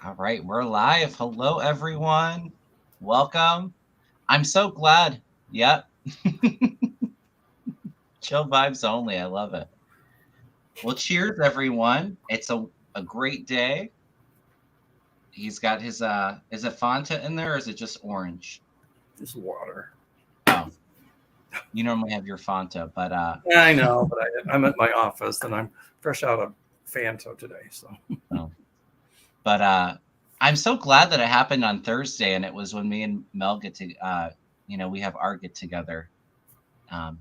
All right, we're live. Hello, everyone. Welcome. I'm so glad. Yep. Chill vibes only. I love it. Well, cheers, everyone. It's a great day. He's got his is it Fanta in there or is it just orange? Just water. Oh, you normally have your Fanta, but Yeah, I know, but I'm at my office and I'm fresh out of Fanta today. So oh. But I'm so glad that it happened on Thursday and it was when me and Mel get to we have our get together. Um,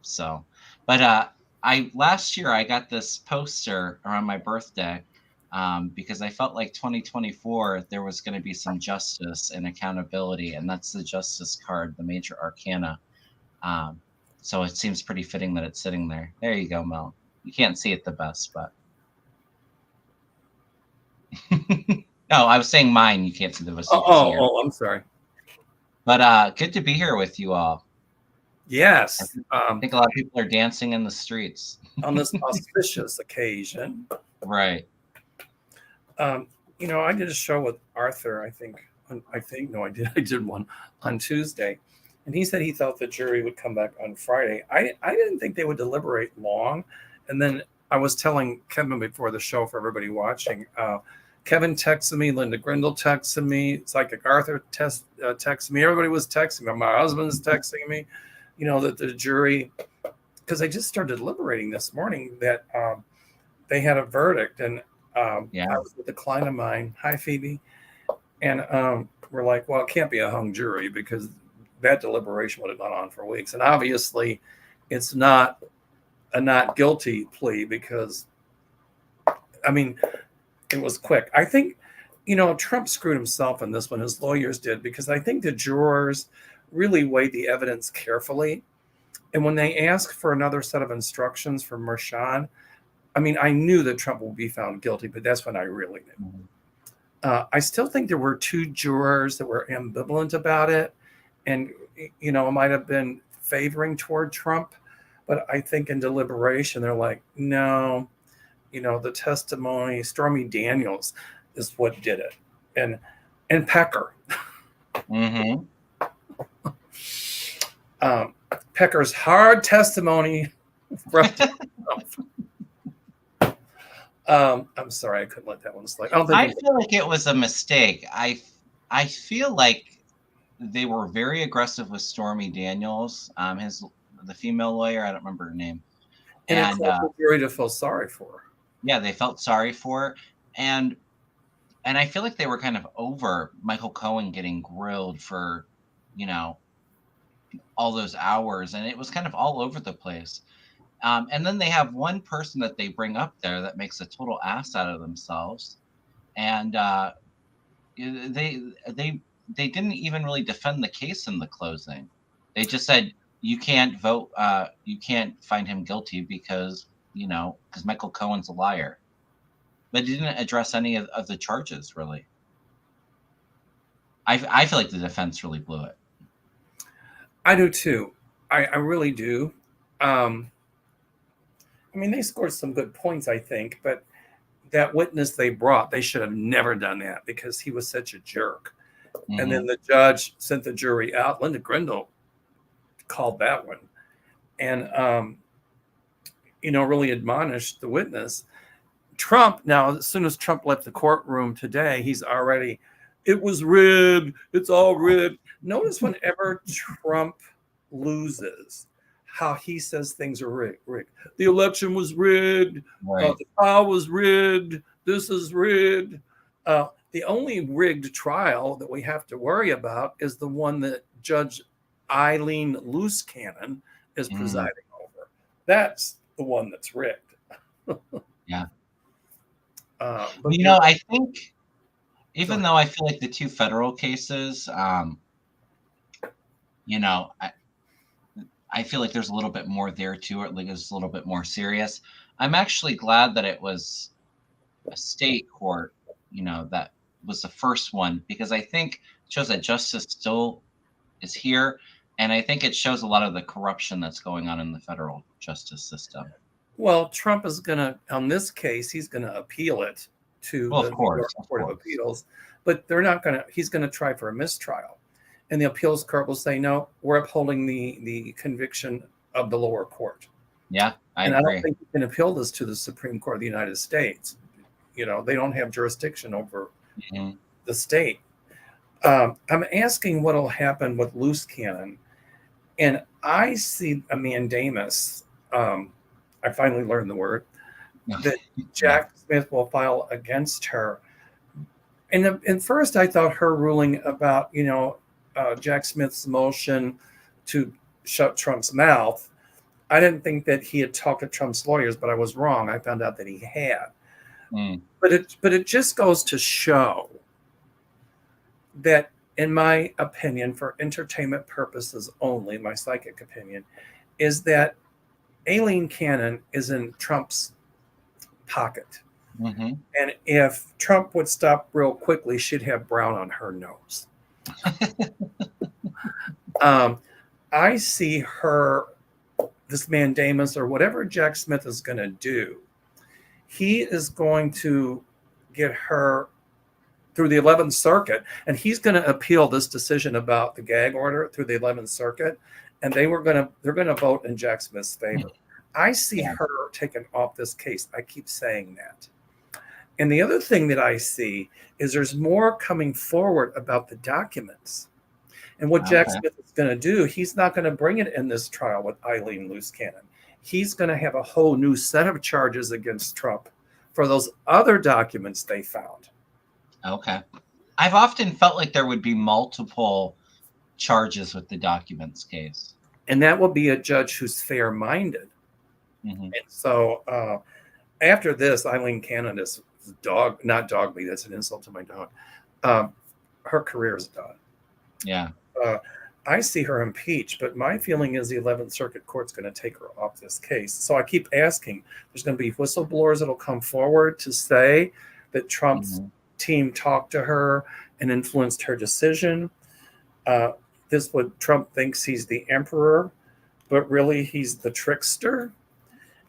so, but I last year I got this poster around my birthday because I felt like 2024 there was going to be some justice and accountability, and that's the Justice card, the Major Arcana. Um, so it seems pretty fitting that it's sitting there. There you go, Mel. You can't see it the best, but no, I was saying mine. You can't see the best. You can see yours. I'm sorry. But good to be here with you all. I Yes, think a lot of people are dancing in the streets. on this auspicious occasion, Right. um, I did a show with Arthur. No, I did. I did one on Tuesday, and he said he thought the jury would come back on Friday. I didn't think they would deliberate long, and then I was telling Kevin before the show for everybody watching. Kevin texted me, Linda Grindle texted me, Psychic Arthur texted me. Everybody was texting me. My husband's texting me, that the jury, because I just started deliberating this morning that they had a verdict. And Yeah. I was with a client of mine. Hi, Phoebe. And we're like, well, it can't be a hung jury because that deliberation would have gone on for weeks. And obviously, it's not a not guilty plea because, I mean, it was quick. I think, Trump screwed himself in this one. His lawyers did, because I think the jurors really weighed the evidence carefully. And when they asked for another set of instructions from Merchan, I mean, I knew that Trump would be found guilty, but that's when I really knew. I still think there were two jurors that were ambivalent about it. And, it might have been favoring toward Trump. But I think in deliberation, they're like, no, the testimony, Stormy Daniels is what did it. And Pecker. Mm-hmm. Pecker's hard testimony. I'm sorry, I couldn't let that one slide. I feel like it was a mistake. I feel like they were very aggressive with Stormy Daniels, the female lawyer. I don't remember her name. And it caused the jury to feel sorry for her. Yeah, they felt sorry for her, and I feel like they were kind of over Michael Cohen getting grilled for, all those hours, and it was kind of all over the place. And then they have one person that they bring up there that makes a total ass out of themselves, and they didn't even really defend the case in the closing. They just said you can't vote, you can't find him guilty because Michael Cohen's a liar, but didn't address any of the charges really. I feel like the defense really blew it. I do too. I really do. I mean, they scored some good points, I think, but that witness they brought, they should have never done that because he was such a jerk. Mm-hmm. And then the judge sent the jury out. Linda Grindle called that one and, really admonished the witness. Trump, now, as soon as Trump left the courtroom today, he's already, it was rigged. It's all rigged. Notice whenever Trump loses, how he says things are rigged. The election was rigged. Right. The trial was rigged. This is rigged. The only rigged trial that we have to worry about is the one that Judge Eileen Loose Cannon is presiding over. That's the one that's rigged. Yeah. But I think even though I feel like the two federal cases, I feel like there's a little bit more there to it. Like it's a little bit more serious. I'm actually glad that it was a state court, that was the first one, because I think it shows that justice still is here. And I think it shows a lot of the corruption that's going on in the federal justice system. Well, Trump is on this case, he's going to appeal it to Well, the of New York course, of Court of course. Appeals, but they're not going to. He's going to try for a mistrial, and the appeals court will say no. We're upholding the conviction of the lower court. Yeah, I And I don't agree. think you can appeal this to the Supreme Court of the United States. They don't have jurisdiction over Mhm. the state. I'm asking what will happen with loose cannon, and I see a mandamus. I finally learned the word that Yeah. Jack Smith will file against her. And first, I thought her ruling about Jack Smith's motion to shut Trump's mouth. I didn't think that he had talked to Trump's lawyers, but I was wrong. I found out that he had. Mm. But it just goes to show that, in my opinion, for entertainment purposes only, my psychic opinion, is that Aileen Cannon is in Trump's pocket. Hmm. And if Trump would stop real quickly, she'd have brown on her nose. I see her, this mandamus or whatever Jack Smith is going to do, he is going to get her through the 11th Circuit, and he's going to appeal this decision about the gag order through the 11th Circuit, and they're going to vote in Jack Smith's favor. I see Yeah. her taken off this case. I keep saying that. And the other thing that I see is there's more coming forward about the documents. And what Jack Okay. Smith is going to do, he's not going to bring it in this trial with Eileen Loose Cannon. He's going to have a whole new set of charges against Trump for those other documents they found. Okay. I've often felt like there would be multiple charges with the documents case. And that will be a judge who's fair-minded. Mm-hmm. And so after this, Eileen Cannon is not dog meat. That's an insult to my dog. Her career is done. Yeah. I see her impeached, but my feeling is the 11th Circuit Court's going to take her off this case. So I keep asking, there's going to be whistleblowers that'll come forward to say that Trump's team talked to her and influenced her decision. This what Trump thinks he's the emperor, but really he's the trickster.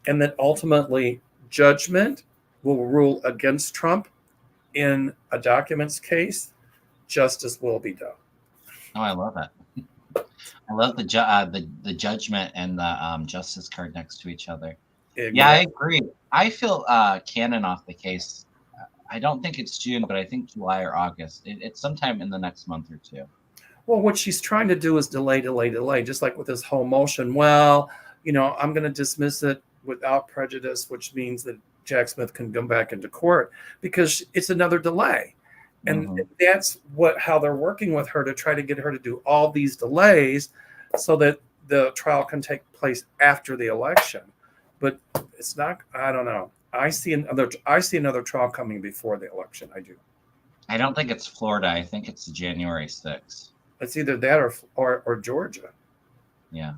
And that ultimately judgment will rule against Trump in a documents case. Justice will be done. Oh, I love it. I love the judgment and the justice card next to each other. Exactly. Yeah, I agree. I feel Cannon off the case. I don't think it's June, but I think July or August. It's sometime in the next month or two. Well, what she's trying to do is delay, just like with this whole motion. Well, I'm going to dismiss it without prejudice, which means that Jack Smith can come back into court because it's another delay. And that's how they're working with her to try to get her to do all these delays so that the trial can take place after the election. But it's not, I don't know. I see another trial coming before the election. I do. I don't think it's Florida. I think it's January 6th. It's either that or Georgia. Yeah.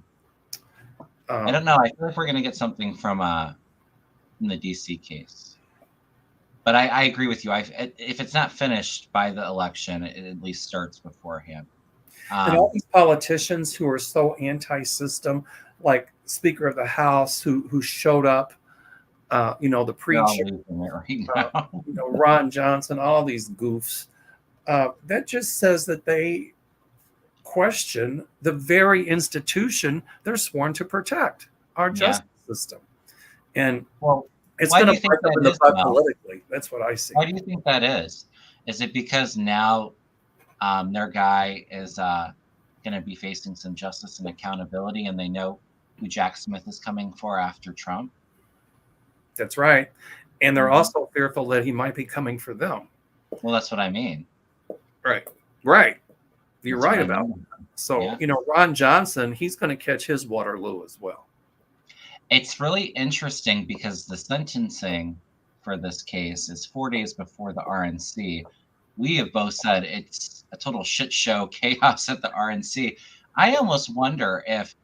I don't know. I feel like we're going to get something from the DC case. But I agree with you. If it's not finished by the election, it at least starts beforehand. And all these politicians who are so anti-system, like Speaker of the House, who showed up, the preacher, Ron Johnson, all these goofs, that just says that they question the very institution they're sworn to protect, our justice system. And it's going to break up in the butt politically. That's what I see. Why do you think that is? Is it because now their guy is going to be facing some justice and accountability, and they know who Jack Smith is coming for after Trump? That's right. And they're also fearful that he might be coming for them. Well, that's what I mean. Right. You're right about that. So, Ron Johnson, he's going to catch his Waterloo as well. It's really interesting because the sentencing for this case is 4 days before the RNC. We have both said it's a total shit show, chaos at the RNC. I almost wonder if,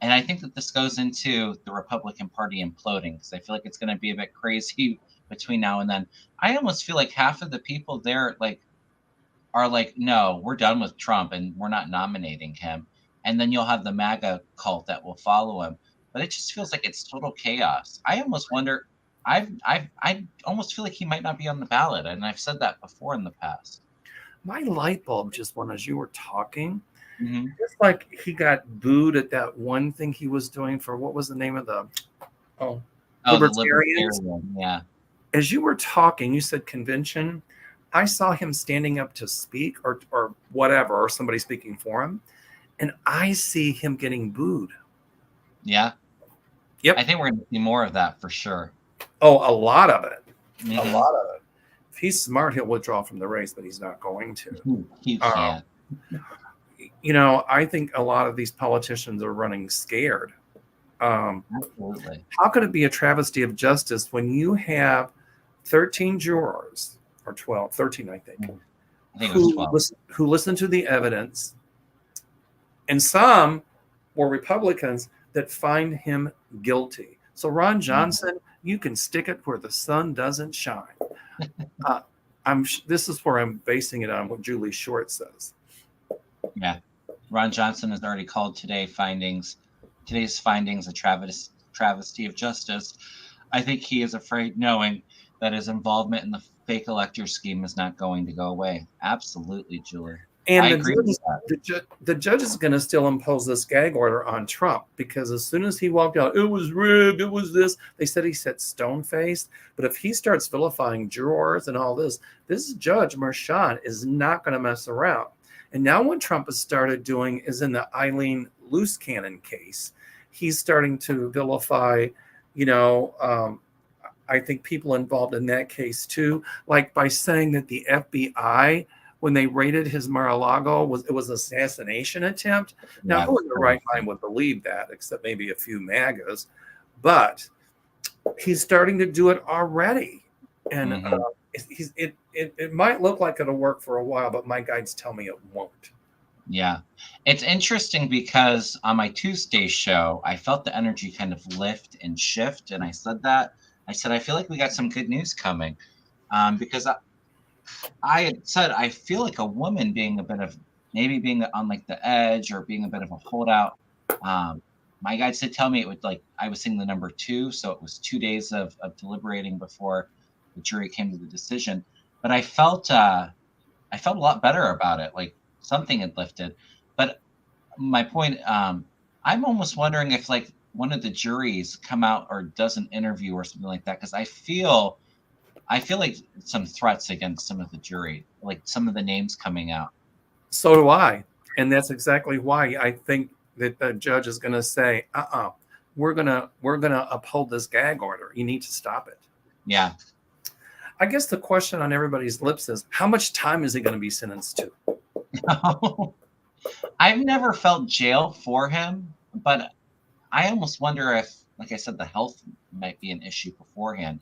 and I think that this goes into the Republican Party imploding because I feel like it's going to be a bit crazy between now and then. I almost feel like half of the people there are like, no, we're done with Trump and we're not nominating him. And then you'll have the Maga cult that will follow him. But it just feels like it's total chaos. I almost wonder, I almost feel like he might not be on the ballot, and I've said that before in the past. My light bulb just went as you were talking. Mm-hmm. Just like he got booed at that one thing he was doing for, what was the name of the Oh, the libertarians? libertarian, yeah. As you were talking, you said convention. I saw him standing up to speak or whatever, or somebody speaking for him, and I see him getting booed. Yeah. I Yep. think we're going to see more of that for sure. Oh, a lot of it. A Mm-hmm. lot of it. If he's smart, he'll withdraw from the race, but he's not going to. You can't. I think a lot of these politicians are running scared. Absolutely. How could it be a travesty of justice when you have 13 jurors, or 12, 13, I think, I think it was 12. who listened to the evidence, and some were Republicans that find him guilty. So Ron Johnson, you can stick it where the sun doesn't shine. This is where I'm basing it on what Julie Short says. Yeah. Ron Johnson has already called today's findings a travesty of justice. I think he is afraid, knowing that his involvement in the fake elector scheme is not going to go away. Absolutely, Julie. And I agree with that. the judge is going to still impose this gag order on Trump, because as soon as he walked out, it was rigged, it was this. They said he said stone-faced. But if he starts vilifying jurors and all this Judge Merchan is not going to mess around. And now what Trump has started doing is, in the Eileen Loose Cannon case, he's starting to vilify, I think people involved in that case too, like by saying that the FBI, when they raided his Mar-a-Lago, it was an assassination attempt. Now, Yeah, who in their right mind would believe that, except maybe a few MAGAs? But he's starting to do it already, and it might look like it'll work for a while, but my guides tell me it won't. Yeah. It's interesting because on my Tuesday show, I felt the energy kind of lift and shift. And I said that. I said, I feel like we got some good news coming. Because I had said, I feel like a woman being a bit of, maybe being on like the edge or being a bit of a holdout. My guides did tell me it would, like, I was seeing the number 2. So it was 2 days of deliberating before the jury came to the decision. But I felt a lot better about it. Like, something had lifted. But my point, I'm almost wondering if, like, one of the juries come out or does an interview or something like that, because I feel like some threats against some of the jury, like some of the names coming out. So do I. And that's exactly why I think that the judge is going to say, we're going to uphold this gag order. You need to stop it. Yeah. I guess the question on everybody's lips is, how much time is he going to be sentenced to? I've never felt jail for him, but I almost wonder if, like I said, the health might be an issue beforehand.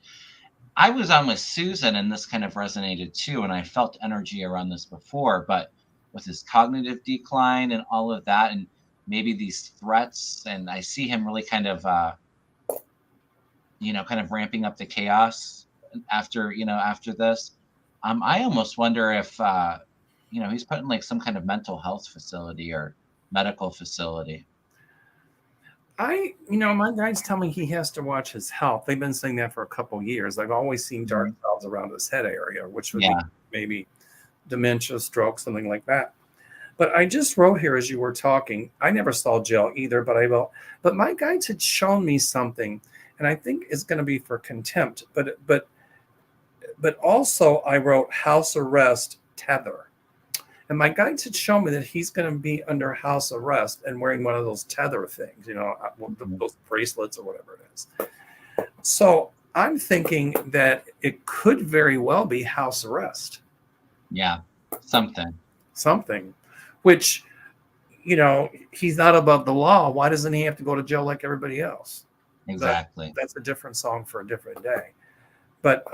I was on with Susan, and this kind of resonated too, and I felt energy around this before, but with his cognitive decline and all of that, and maybe these threats, and I see him really kind of ramping up the chaos after this. I almost wonder if he's put in like some kind of mental health facility or medical facility. My guides tell me he has to watch his health. They've been saying that for a couple years. I've always seen dark clouds around his head area, which would be maybe dementia, stroke, something like that. But I just wrote here as you were talking, I never saw jail either, but I will. But my guides had shown me something, and I think it's going to be for contempt. But also I wrote house arrest tether. And my guides had shown me that he's going to be under house arrest and wearing one of those tether things, those bracelets or whatever it is. So I'm thinking that it could very well be house arrest. Yeah, something. Which, he's not above the law. Why doesn't he have to go to jail like everybody else? Exactly. That's a different song for a different day. But,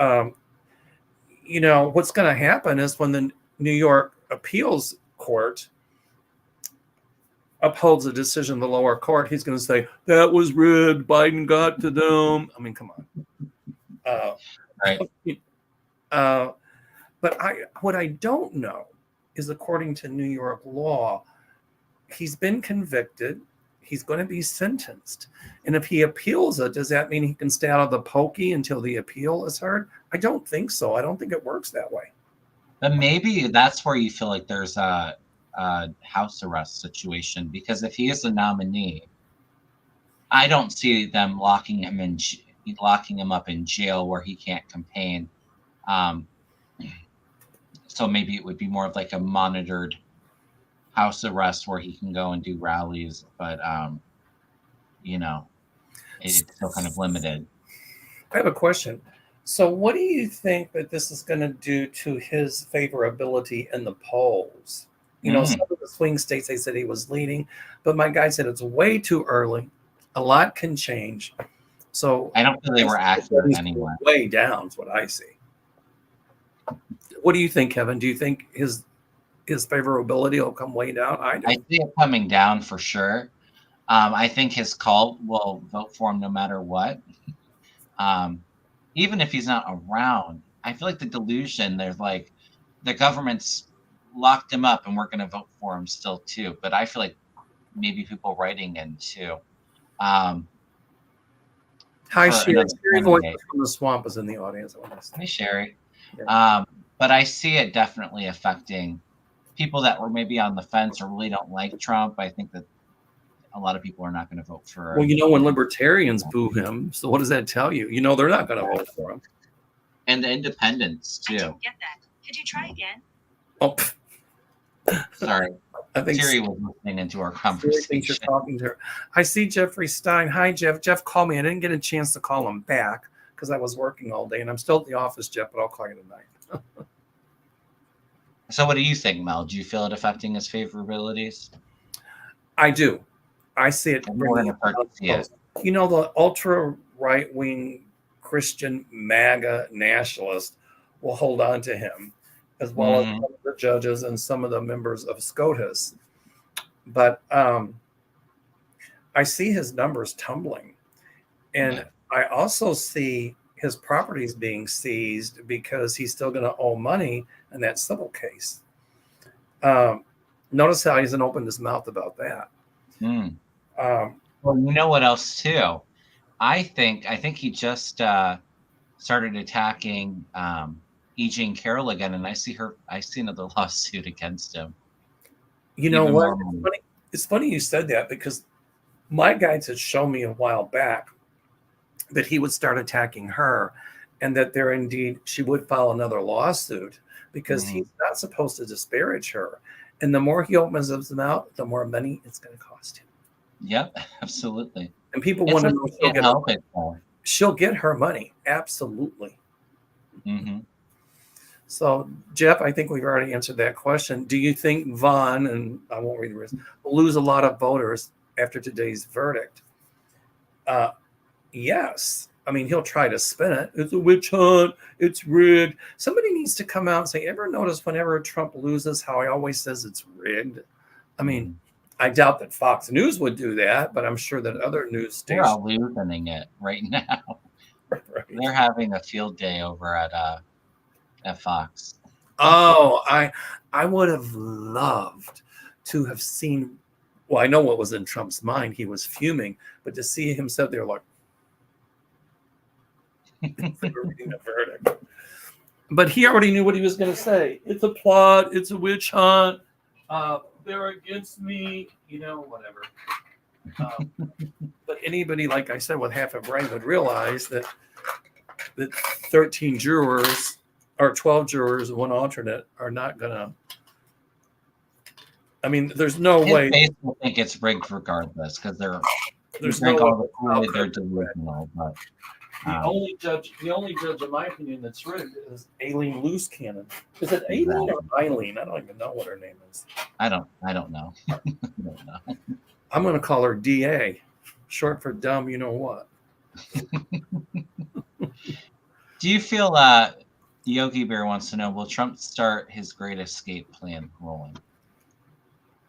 what's going to happen is when the New York appeals court upholds a decision of the lower court, he's going to say that was rigged, Biden got to them. I mean, come on. Right. But what I don't know is, according to New York law, he's been convicted, he's going to be sentenced. And if he appeals it, does that mean he can stay out of the pokey until the appeal is heard? I don't think so. I don't think it works that way. But maybe that's where you feel like there's a house arrest situation, because if he is a nominee, I don't see them locking him up in jail where he can't campaign. So maybe it would be more of like a monitored house arrest where he can go and do rallies, but it's still kind of limited. I have a question. So what do you think that this is going to do to his favorability in the polls? Some of the swing states, they said he was leading, but my guy said it's way too early. A lot can change. So I don't feel they were accurate anyway. Way down is what I see. What do you think, Kevin? Do you think his favorability will come way down? I see it coming down for sure. I think his cult will vote for him no matter what. Even if he's not around, I feel like the delusion, there's like the government's locked him up and we're going to vote for him still too. But I feel like maybe people writing in too. Hi, Sherry. Sherry Voice from the Swamp is in the audience. Hey, Sherry. Yeah. But I see it definitely affecting people that were maybe on the fence or really don't like Trump. I think that a lot of people are not going to vote for. Well, when libertarians boo him, so what does that tell you? They're not going to vote for him. And the independents too. I didn't get that. Could you try again? Oh, sorry. I think Siri was listening into our conversation. You're talking to her. I see Jeffrey Stein. Hi, Jeff. Jeff called me. I didn't get a chance to call him back because I was working all day, and I'm still at the office, Jeff. But I'll call you tonight. So, what do you think, Mel? Do you feel it affecting his favorabilities? I do. I see it. The ultra right-wing Christian MAGA nationalist will hold on to him, as well as some of the judges and some of the members of SCOTUS. But I see his numbers tumbling. And I also see his properties being seized because he's still going to owe money in that civil case. Notice how he hasn't opened his mouth about that. Well, you know what else too? I think he just started attacking E. Jean Carroll again, and I see another lawsuit against him. You know what? It's funny you said that, because my guides had shown me a while back that he would start attacking her, and that she would file another lawsuit because he's not supposed to disparage her. And the more he opens his mouth, the more money it's going to cost him. Yep, absolutely. And people want to know she'll get her money. Absolutely. So, Jeff, I think we've already answered that question. Do you think Vaughn, and I won't read the rest, will lose a lot of voters after today's verdict? Yes. I mean, he'll try to spin it. It's a witch hunt. It's rigged. Somebody needs to come out and say, ever notice whenever Trump loses how he always says it's rigged? I mean, I doubt that Fox News would do that, but I'm sure that other news stations... They're all losing it right now. Right. They're having a field day over at Fox. Oh, I would have loved to have seen... Well, I know what was in Trump's mind. He was fuming, but to see him sit there like... reading a verdict. But he already knew what he was going to say. It's a plot. It's a witch hunt. They're against me. Whatever. But anybody, like I said, with half a brain would realize that 13 jurors or 12 jurors and one alternate are not going to. I mean, there's no way. They think it's rigged regardless because there's no way they're delusional. But the only judge, in my opinion, that's rigged is Aileen Loose Cannon. Is it Aileen or Eileen? I don't even know what her name is. I don't know. I don't know. I'm going to call her DA, short for dumb. You know what? Do you feel Yogi Bear wants to know, will Trump start his Great Escape plan rolling?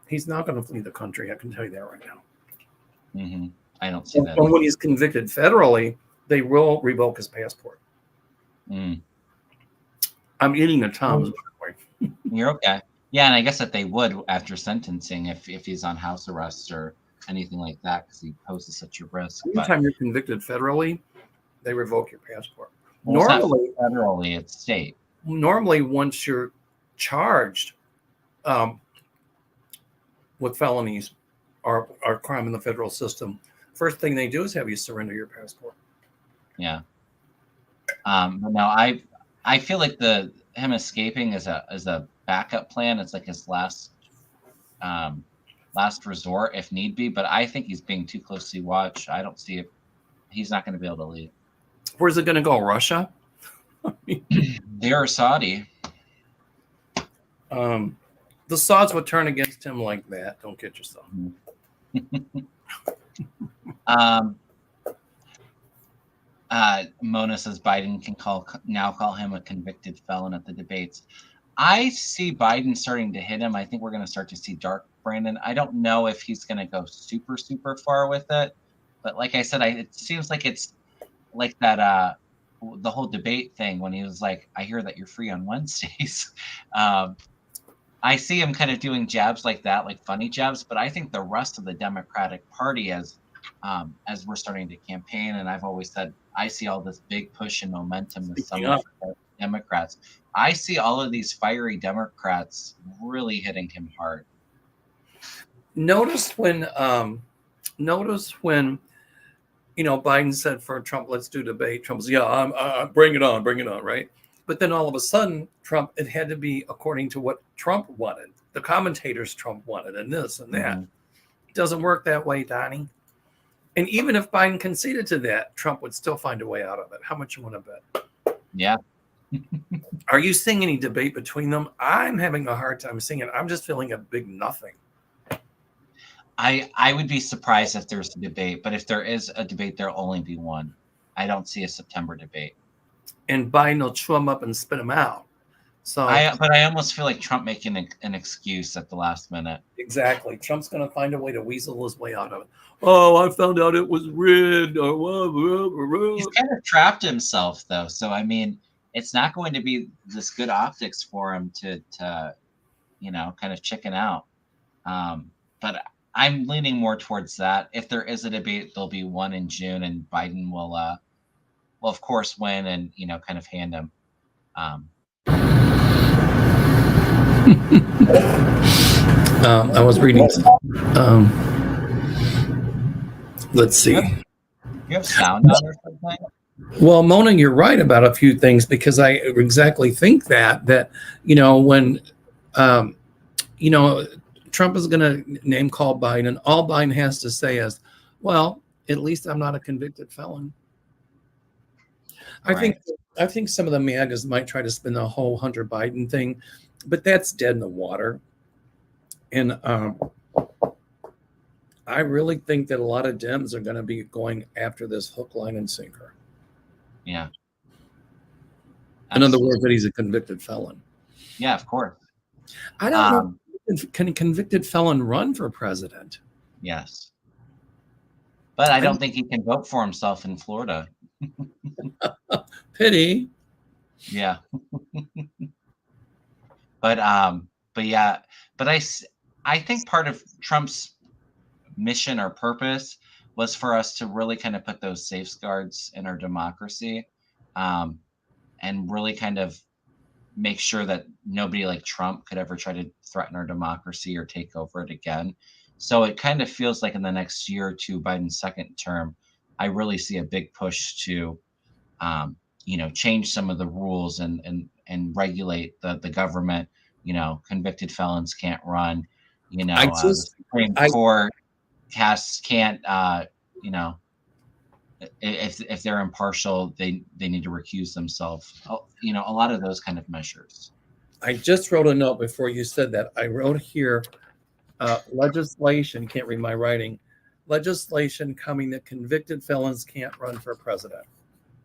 He's not going to flee the country. I can tell you that right now. I don't see that. When he's convicted federally, they will revoke his passport. I'm eating a Tom's. You're okay. Yeah, and I guess that they would after sentencing if he's on house arrest or anything like that because he poses such a risk. Anytime you're convicted federally, they revoke your passport. Well, it's not Normally, federally, it's state. normally once you're charged with felonies or crime in the federal system, first thing they do is have you surrender your passport. Yeah. But no, I feel like him escaping is a backup plan. It's like his last resort if need be. But I think he's being too closely watched. I don't see it. He's not going to be able to leave. Where's it going to go? Russia? They're Saudi. The Sauds would turn against him like that. Don't kid yourself. Mona says Biden can now call him a convicted felon at the debates. I see Biden starting to hit him. I think we're going to start to see dark Brandon. I don't know if he's going to go super, super far with it. But like I said, it seems like it's like that the whole debate thing when he was like, I hear that you're free on Wednesdays. I see him kind of doing jabs like that, like funny jabs. But I think the rest of the Democratic Party, as we're starting to campaign, and I've always said, I see all this big push and momentum this summer for Democrats. I see all of these fiery Democrats really hitting him hard. Notice when Biden said for Trump, let's do debate. Trump was, bring it on, right? But then all of a sudden, Trump, it had to be according to what Trump wanted, the commentators Trump wanted, and this and that. It doesn't work that way, Donnie. And even if Biden conceded to that, Trump would still find a way out of it. How much you want to bet? Yeah. Are you seeing any debate between them? I'm having a hard time seeing it. I'm just feeling a big nothing. I would be surprised if there's a debate, but if there is a debate, there'll only be one. I don't see a September debate. And Biden will chew them up and spit them out. But I almost feel like Trump making an excuse at the last minute. Exactly. Trump's going to find a way to weasel his way out of it. Oh, I found out it was rigged. He's kind of trapped himself, though. So, I mean, it's not going to be this good optics for him to kind of chicken out. But I'm leaning more towards that. If there is a debate, there'll be one in June, and Biden will of course, win and, kind of hand him. I was reading. Let's see. You have sound on or something? Well, Mona, you're right about a few things because I exactly think that when Trump is going to name call Biden, and all Biden has to say is, well, at least I'm not a convicted felon. Right. I think some of the Magas might try to spin the whole Hunter Biden thing, but that's dead in the water. And I really think that a lot of Dems are going to be going after this hook, line, and sinker. Yeah. In other words, that he's a convicted felon. Yeah, of course. I don't know. Can a convicted felon run for president? Yes. But I don't think he can vote for himself in Florida. Pity. Yeah. But I think part of Trump's mission or purpose was for us to really kind of put those safeguards in our democracy, and really kind of make sure that nobody like Trump could ever try to threaten our democracy or take over it again. So it kind of feels like in the next year or two, Biden's second term, I really see a big push to, change some of the rules and regulate the government. Convicted felons can't run. The Supreme Court can't. If they're impartial, they need to recuse themselves. A lot of those kind of measures. I just wrote a note before you said that. I wrote here, legislation, can't read my writing, legislation coming that convicted felons can't run for president.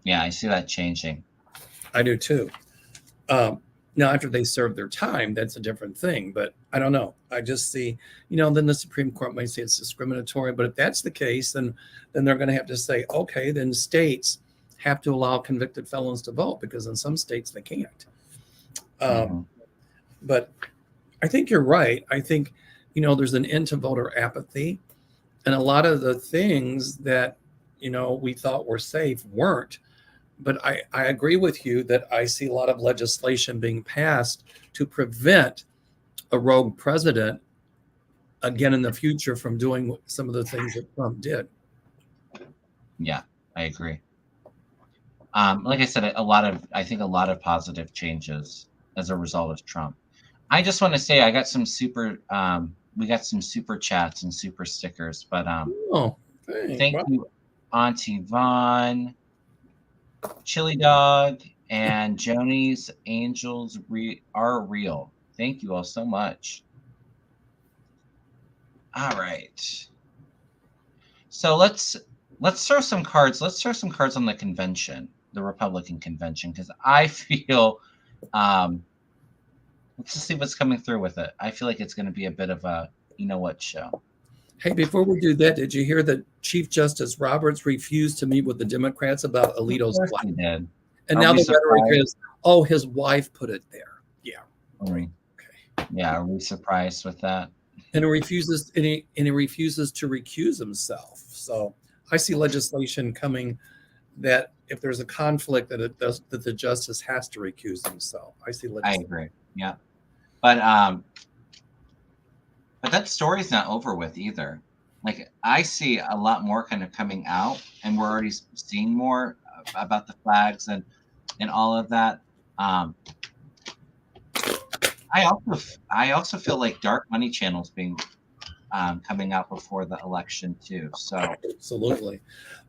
Yeah, I see that changing. I do too. Now, after they serve their time, that's a different thing. But I don't know. I just see, then the Supreme Court might say it's discriminatory. But if that's the case, then they're going to have to say, okay, then states have to allow convicted felons to vote because in some states they can't. But I think you're right. I think, there's an end to voter apathy. And a lot of the things that, we thought were safe weren't. But I agree with you that I see a lot of legislation being passed to prevent a rogue president again in the future from doing some of the things that Trump did. Yeah, I agree. Like I said, I think a lot of positive changes as a result of Trump. I just want to say we got some super chats and super stickers, but Oh, thank wow. you, Auntie Vaughn, Chili Dog, and Joni's Angels are real. Thank you all so much. All right. So let's throw some cards. Let's throw some cards on the convention, the Republican convention, because I feel let's just see what's coming through with it. I feel like it's going to be a bit of a show. Hey, before we do that, did you hear that Chief Justice Roberts refused to meet with the Democrats about Alito's Of course wife? he did. And Are now we the rhetoric surprised? is, oh, his wife put it there. Yeah. Okay. Yeah, are we surprised with that? And he refuses to recuse himself. So I see legislation coming that if there's a conflict that the justice has to recuse himself. I see I legislation. agree. Yeah. But that story's not over with either. Like, I see a lot more kind of coming out, and we're already seeing more about the flags and all of that. I also feel like dark money channels being coming out before the election too. So Absolutely.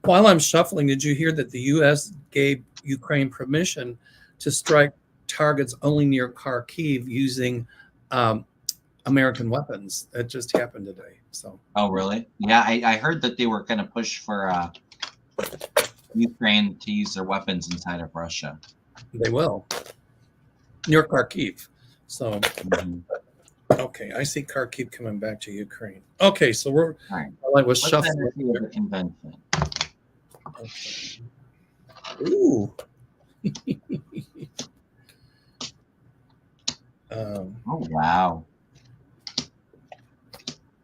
While I'm shuffling, did you hear that the U.S. gave Ukraine permission to strike targets only near Kharkiv using American weapons? That just happened today. So. Oh, really? Yeah, I heard that they were going to push for Ukraine to use their weapons inside of Russia. They will. Near Kharkiv. So, okay, I see Kharkiv coming back to Ukraine. Okay, so we're. All right. While I was What's shuffling. the energy of the convention? Okay. Ooh. Oh wow.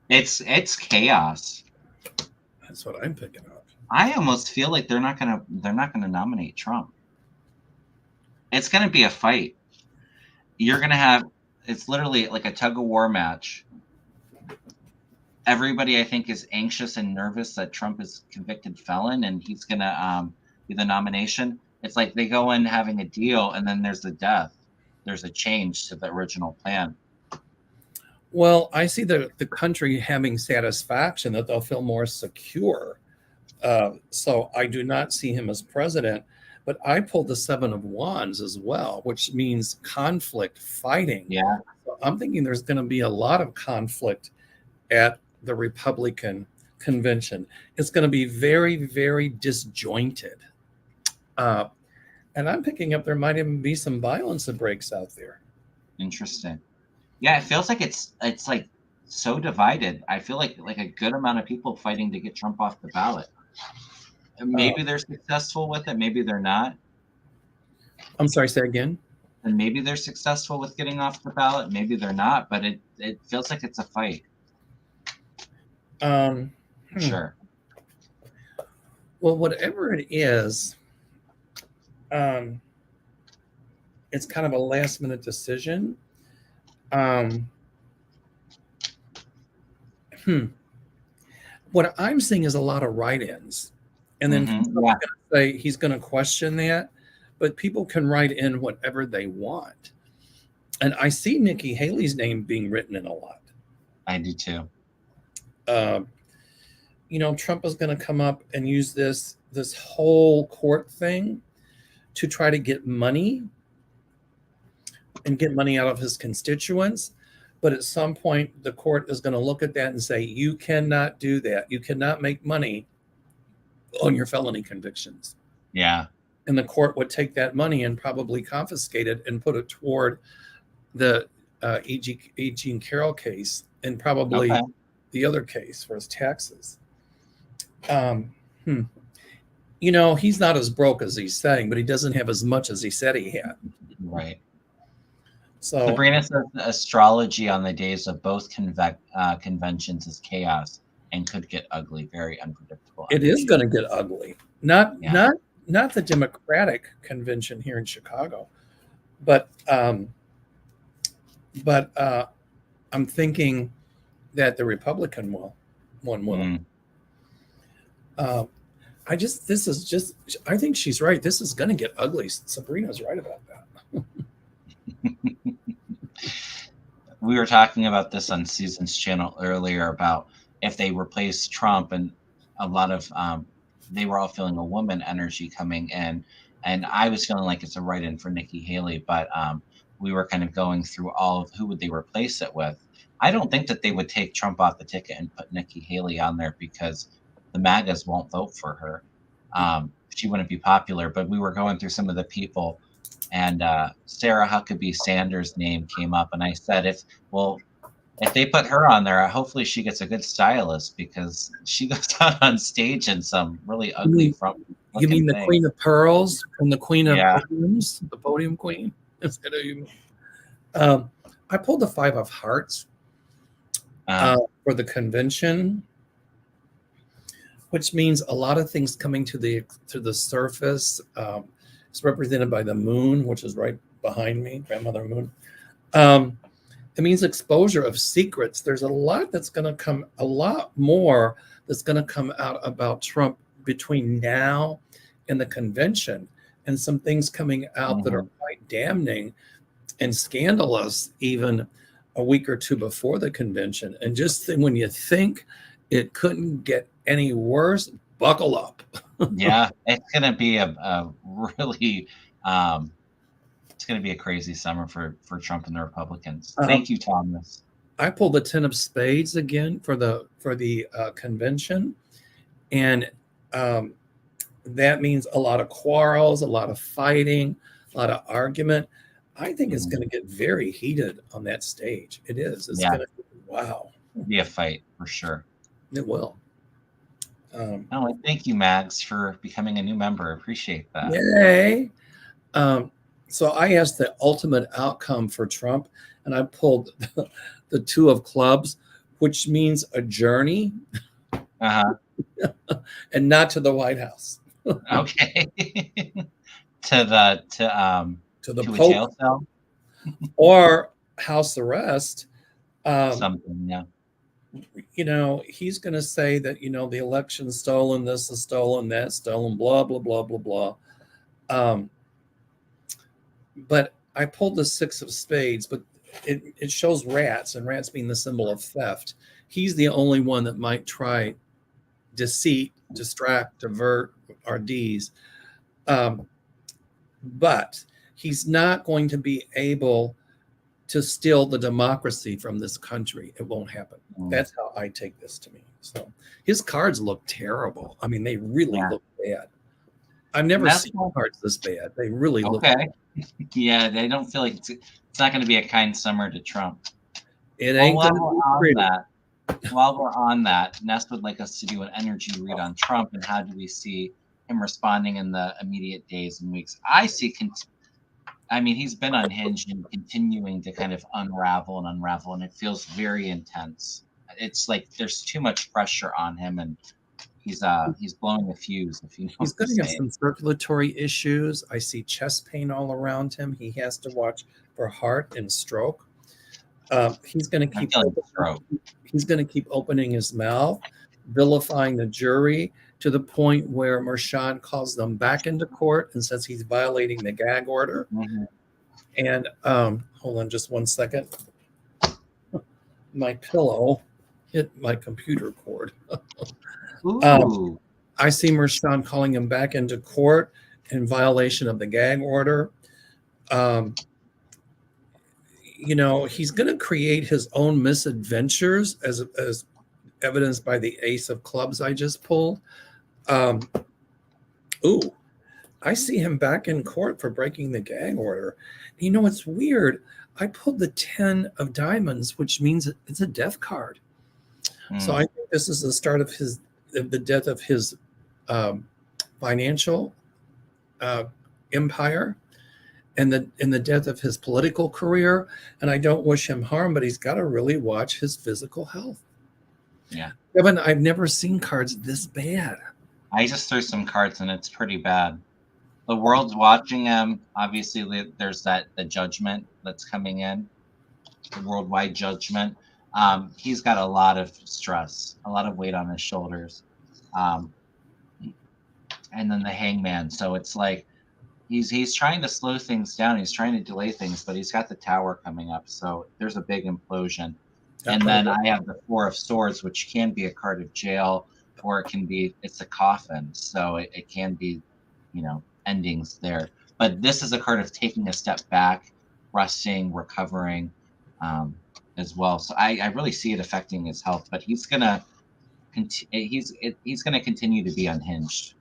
It's chaos. That's what I'm picking up. I almost feel like they're not gonna nominate Trump. It's gonna be a fight. You're gonna have it's literally like a tug of war match. Everybody, I think, is anxious and nervous that Trump is a convicted felon and he's gonna be the nomination. It's like they go in having a deal and then there's a death. There's a change to the original plan. Well, I see the country having satisfaction that they'll feel more secure. So I do not see him as president, but I pulled the 7 of Wands as well, which means conflict, fighting. Yeah. So I'm thinking there's going to be a lot of conflict at the Republican convention. It's going to be very, very disjointed. And I'm picking up there might even be some violence that breaks out there. Interesting. Yeah, it feels like it's like so divided. I feel like a good amount of people fighting to get Trump off the ballot. Maybe they're successful with it. Maybe they're not. I'm sorry, say again. And maybe they're successful with getting off the ballot. Maybe they're not. But it feels like it's a fight. Sure. Well, whatever it is, it's kind of a last minute decision. What I'm seeing is a lot of write-ins, and then he's going to question that, but people can write in whatever they want, and I see Nikki Haley's name being written in a lot. I do too. Trump is going to come up and use this whole court thing to try to get money and get money out of his constituents. But at some point, the court is going to look at that and say, you cannot do that. You cannot make money on your felony convictions. Yeah. And the court would take that money and probably confiscate it and put it toward the E. Jean Carroll case and probably the other case for his taxes. He's not as broke as he's saying, but he doesn't have as much as he said he had. Right. So Sabrina says astrology on the days of both conventions is chaos. and could get ugly, very unpredictable. It is energy. going to get ugly. Not Yeah. not the Democratic convention here in Chicago, but I'm thinking that the Republican one will. Mm. I think she's right. This is going to get ugly. Sabrina's right about that. We were talking about this on Susan's channel earlier about if they replace Trump, and a lot of they were all feeling a woman energy coming in, and I was feeling like it's a write-in for Nikki Haley, but we were kind of going through all of who would they replace it with. I don't think that they would take Trump off the ticket and put Nikki Haley on there because the MAGAs won't vote for her. She wouldn't be popular, but we were going through some of the people, and Sarah Huckabee Sanders' name came up, and I said, if they put her on there, hopefully she gets a good stylist because she goes out on stage in some really ugly front. You mean the Queen of Pearls from the Queen of Yeah. Podiums, the Podium Queen? I pulled the Five of Hearts for the convention, which means a lot of things coming to the surface. It's represented by the moon, which is right behind me, Grandmother Moon. It means exposure of secrets. There's a lot more that's going to come out about Trump between now and the convention, and some things coming out that are quite damning and scandalous even a week or two before the convention. And just when you think it couldn't get any worse, buckle up. Yeah, it's going to be a really it's going to be a crazy summer for Trump and the Republicans. Thank you, Thomas. I pulled the 10 of spades again for the convention, and that means a lot of quarrels, a lot of fighting, a lot of argument. I think it's going to get very heated on that stage. It is. It's going to wow. It'll be a fight for sure. It will. Thank you, Mags, for becoming a new member. Appreciate that. Yay. So I asked the ultimate outcome for Trump, and I pulled the Two of Clubs, which means a journey, and not to the White House. Okay. to the jail cell or house arrest. Something, yeah. He's going to say that the election's stolen, this is stolen, that's stolen, blah blah blah blah blah. But I pulled the Six of Spades, but it shows rats, and rats being the symbol of theft. He's the only one that might try deceit, distract, divert, RDs. But he's not going to be able to steal the democracy from this country. It won't happen. That's how I take this to me. So his cards look terrible. I mean, they really look bad. I've never seen cards this bad. They really look bad. Yeah, they don't feel like it's not going to be a kind summer to Trump. It ain't going to be pretty. While we're on that, Ness would like us to do an energy read on Trump and how do we see him responding in the immediate days and weeks. He's been unhinged and continuing to kind of unravel, and it feels very intense. It's like there's too much pressure on him, and he's blowing the fuse. If you know, he's going to have some circulatory issues. I see chest pain all around him. He has to watch for heart and stroke. He's going to keep opening his mouth, vilifying the jury to the point where Mershon calls them back into court and says he's violating the gag order. And hold on just one second. My pillow hit my computer cord. I see Mershon calling him back into court in violation of the gag order. He's going to create his own misadventures as evidenced by the Ace of Clubs I just pulled. I see him back in court for breaking the gag order. It's weird. I pulled the 10 of Diamonds, which means it's a death card. So I think this is the start of the death of his financial empire and the death of his political career. And I don't wish him harm, but he's got to really watch his physical health. Yeah. Kevin, I've never seen cards this bad. I just threw some cards and it's pretty bad. The world's watching him. Obviously, there's the judgment that's coming in, the worldwide judgment. He's got a lot of stress, a lot of weight on his shoulders. Um, and then the hangman. So it's like he's trying to slow things down. He's trying to delay things, but he's got the tower coming up. So there's a big implosion. And then I have the Four of Swords, which can be a card of jail, or it's a coffin. So it can be, endings there. But this is a card of taking a step back, resting, recovering, as well. So I really see it affecting his health. But he's gonna continue to be unhinged.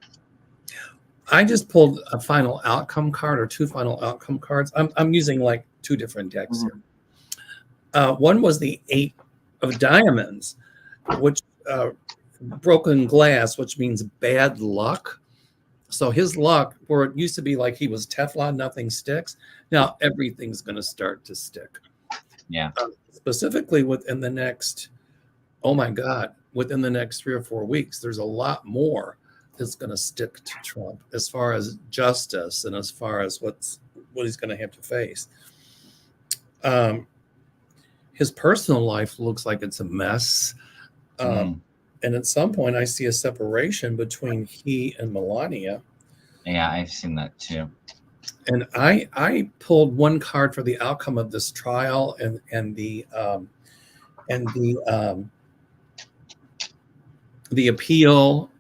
I just pulled a final outcome card or two final outcome cards. I'm using like two different decks here. One was the Eight of Diamonds, which broken glass, which means bad luck. So his luck, where it used to be like he was Teflon, nothing sticks. Now everything's going to start to stick. Yeah. Specifically within the next, within the next 3 or 4 weeks, there's a lot more that's going to stick to Trump as far as justice and as far as what he's going to have to face. His personal life looks like it's a mess. And at some point, I see a separation between he and Melania. Yeah, I've seen that too. And I pulled one card for the outcome of this trial and the appeal.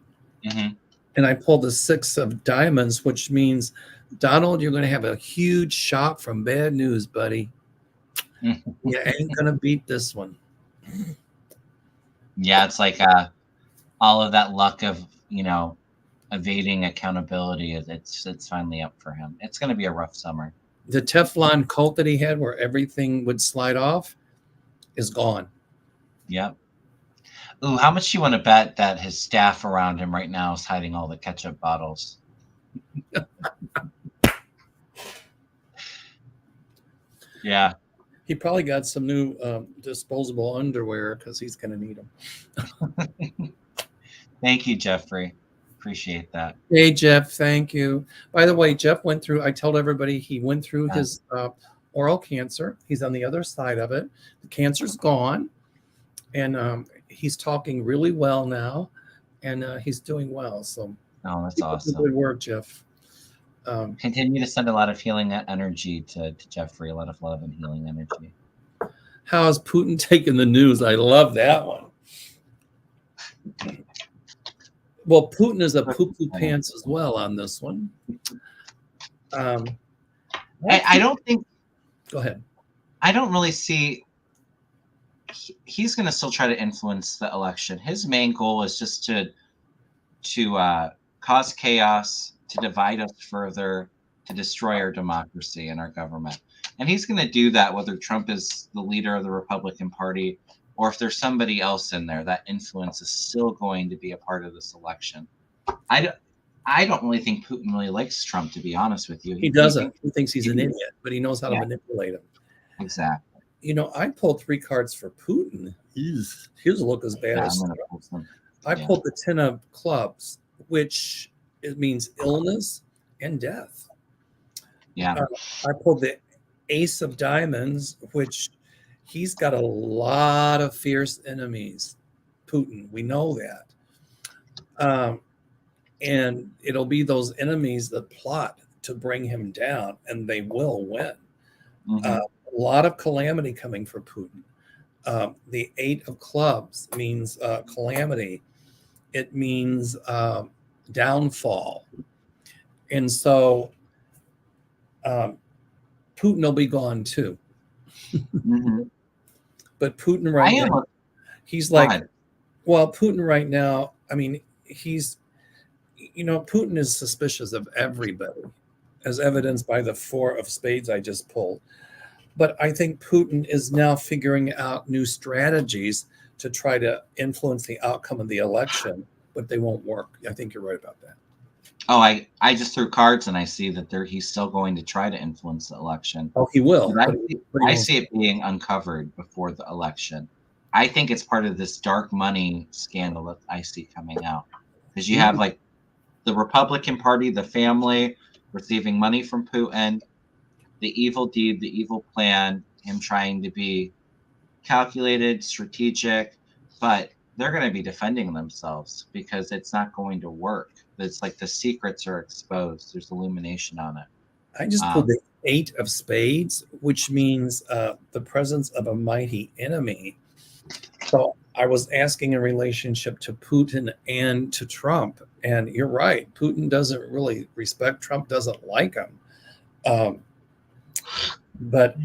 Mm-hmm. And I pulled the Six of Diamonds, which means, Donald, you're going to have a huge shock from bad news, buddy. You ain't going to beat this one. Yeah, it's like all of that luck of, evading accountability. It's finally up for him. It's going to be a rough summer. The Teflon coat that he had where everything would slide off is gone. Yep. Ooh, how much do you want to bet that his staff around him right now is hiding all the ketchup bottles? Yeah. He probably got some new disposable underwear because he's going to need them. Thank you, Jeffrey. Appreciate that. Hey, Jeff. Thank you. By the way, Jeff went through, I told everybody he went through his oral cancer. He's on the other side of it. The cancer's gone. And he's talking really well now. And he's doing well. So that's awesome. Good work, Jeff. Continue to send a lot of healing energy to Jeffrey, a lot of love and healing energy. How's Putin taking the news? I love that one. Well, Putin is a poo-poo pants as well on this one. I don't think. Go ahead. I don't really see. He's going to still try to influence the election. His main goal is just to cause chaos, to divide us further, to destroy our democracy and our government. And he's going to do that whether Trump is the leader of the Republican Party or if there's somebody else in there. That influence is still going to be a part of this election. I don't really think Putin really likes Trump, to be honest with you. He doesn't. He thinks he's an idiot, but he knows how to manipulate him. Exactly. I pulled 3 cards for Putin. His look as bad as I pulled the 10 of clubs, which it means illness and death. Yeah. I pulled the Ace of Diamonds, which he's got a lot of fierce enemies. Putin, we know that. And it'll be those enemies that plot to bring him down, and they will win. Mm-hmm. A lot of calamity coming for Putin. The 8 of clubs means calamity. It means downfall. And so Putin will be gone too. Mm-hmm. But Putin right now, he's like, well, Putin right now, I mean, he's, Putin is suspicious of everybody, as evidenced by the 4 of spades I just pulled. But I think Putin is now figuring out new strategies to try to influence the outcome of the election, but they won't work. I think you're right about that. Oh, I just threw cards and I see that he's still going to try to influence the election. Oh, he will. I see it being uncovered before the election. I think it's part of this dark money scandal that I see coming out, because you have like the Republican Party, the family receiving money from Putin, the evil deed, the evil plan, him trying to be calculated, strategic, but they're going to be defending themselves because it's not going to work. It's like the secrets are exposed. There's illumination on it. I just pulled the 8 of spades, which means the presence of a mighty enemy. So I was asking in relationship to Putin and to Trump, and you're right. Putin doesn't really respect Trump, doesn't like him. But